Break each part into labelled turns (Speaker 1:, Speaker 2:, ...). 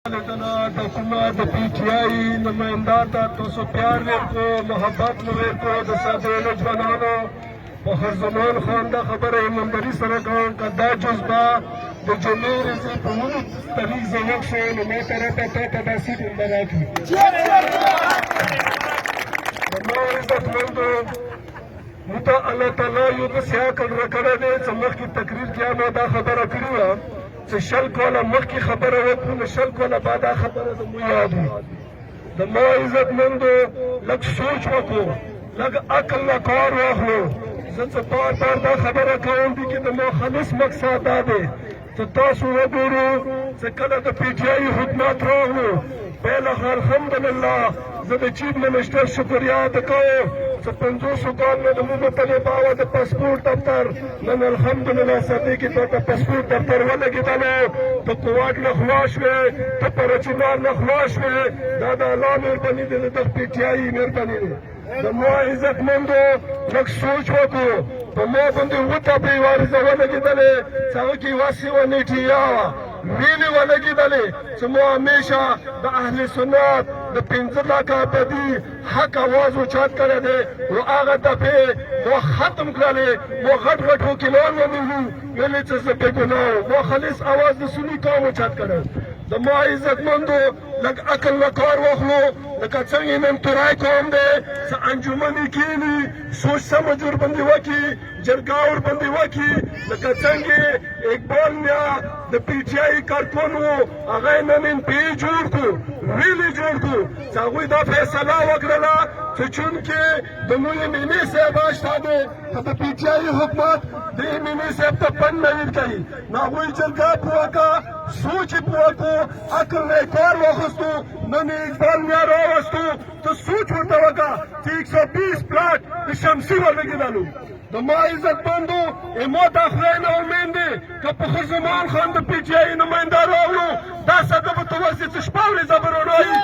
Speaker 1: د پی ټی آی نمائندہ ته تاسو پیار ورکړو، محبت مو ورکړو. د ساده نوجوانانو فخر زمان خان دا خبره ایمانداري سره کوم که دا جذبه د جمعې ورځې په 19 تاریخ زموږ شو، نو ما طرفه تا ته دا سیټ هم راکړي. زما عزتمندو، موږ ته الله تعالی یو داسې عقل راکړی دی چې مخکې تقریر کې ما دا خبره کړې وه چې 100 کاله مخکې خبره وکړو، نو 100 کاله بعد دا خبره زموږ یاد وي. زما عزتمندو، لږ سوچ وکړو، لږ عقل نه کار واخلو. زه څه بار بار دا خبره کوم دي چې د ما خالص مقصد دا دی چې تاسو وګورو چې کله د پی ټی آی حکومت راغلو، پهله الحمدلله زه د چیف منسټر شکریه ادا کوم چې 500 کال نه زموږ طالبه وه د پاسپورټ دفتر، نن الحمدلله سدې کې ته د پاسپورټ دفتر ولګېدلو، ته کوواټ نه خوا شوې، ته پرچینار نه خوا شوې. دا د الله مهرباني دی، د دغه پی ټی آی مهرباني دی. زما عزتمندو، لږ سوچ وکړو. په ما باندې 7 فبروري ولګېدلې چې هغه کې یوه سوه نیټیا وه، ویلې ولګېدلې چې مو همیشه د اهل سنت د 15 لکه ابدي حق اواز اوچت کړی دی. نو هغه دفعې مو ختم کړلې، مو غټ غټ وکیلان ونیوو، ویلې چې زه بې ګناه وم. مو خالص اواز د سني قوم اوچت کړی. زما عزتمندو، لږ عقل نه کار واخلو. لکه څنګه نن تورای قوم دی چې انجمنې کښېني، سوچ سمجھ ورباندې وکړي، جرګه ورباندې وکړي. لکه څنګه اقبال میا د پی ټی آی کارکون و، هغه یې نن ان پی جوړ کړو، ویلې جوړ کړو چې هغوی دا فیصله وکړله چې چونکې د موږ مینې صاحب شته دی، که د پی ټی آی حکومت د مینې صاحب ته فنډ نه ورکوي، نو هغوی جرګه پوه کړه، سوچ یې پوه کړو، عقل نه یې کار واخیستو. نن یې اقبال میا راوستو، ته سوچ ورته وکړه چې 120 پلاټ د شمسي ولګېدلو. زما عزتمندو، ما دا خدای نه امید دی که فخر زمان خان د پی ټی آی نماینده راغلو، دا سده به ته وسې چې شپه ورځه به رڼایي.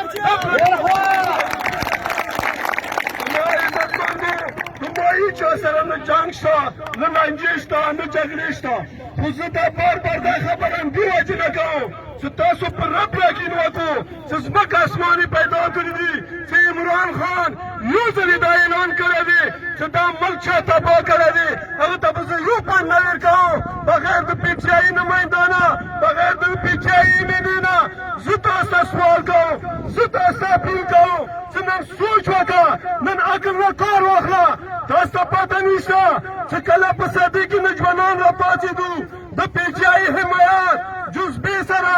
Speaker 1: زما عزتمندو، زما هېچا سره نه جنګ شته، نه لانجې شته، نه جګړې شته. خو زه دا بار بار دا خبره هم دې وجې نه کوم چې تاسو پر رب یقین وکړو چې ځمکه اسماني پیدا کړي دي، چې عمران خان یو ځلې دا اعلان کړی دی چې دا ملک چا تباه کړی دی، هغه ته به زه یو پنډ نه ورکوم بغیر د پی ټی آی نماینده نه، بغیر د پی ټی آی امیدې نه. زه تاسو ته سوال کوم، زه تاسو ته اپیل کوم چې نن سوچ وکړه، نن عقل نه کار واخله. تاسو ته پته نشته چې کله په سدې کې نوجوانان راپاڅېدو، د پی ټی آی حمایت جذبې سره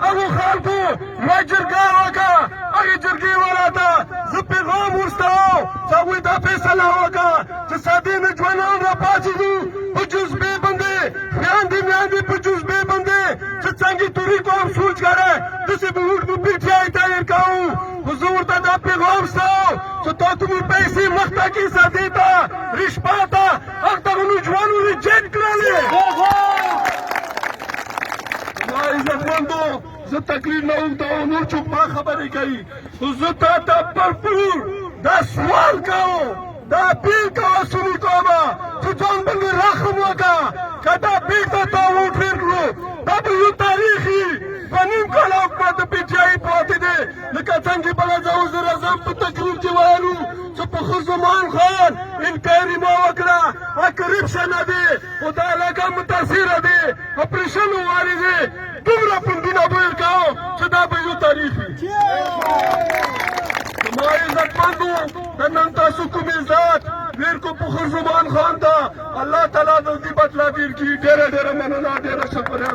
Speaker 1: هغو خلکو یوه جرګه وکړه، هغې جرګې والا ته زه پیغام ورستوم چې هغوی دا فیصله وکړه چې سادې نوجوانان راپاڅېدو په جذبې باندې، میندې میندې په جذبې باندې چې څنګه توري قوم سوچ کړی، داسې به موږ د پی ټی آی تغیر کوو. خو زه ورته دا پیغام ستوم چې تا کومې پیسې مخته کې سادې ته، رشپا ته، هغه دغه نوجوانو ریجیکټ کړلې. عزتمندو، زه تقریر نه اوږدوم، نور چوپه خبرې کوي، خو زه تا ته بھرپور دا سوال کوم، دا اپیل کوم سني قومه چې ځان باندې رحم وکړه. که دا بېرته تا ووټ ورکړو، دا به یو تاریخي 2.5 کاله حکومت د پی ټی آی پاتې دی. لکه څنګه بله زه وزیر اعظم په تقریر کې ویلو چې فخر زمان خان انکوایري ما وکړه، کرپشن دی، خو دا علاقه متاثره دی، اپریشن واري دی. دومره پنډونه به ورکوم چې دا به یو تاریخي. زما عزتمندو، د نن تاسو کوم عزت ورکو فخر زمان خان ته، الله تعالی د دې بدله ډېر کړي. ډېره ډېره مننه، ډېره شکریه.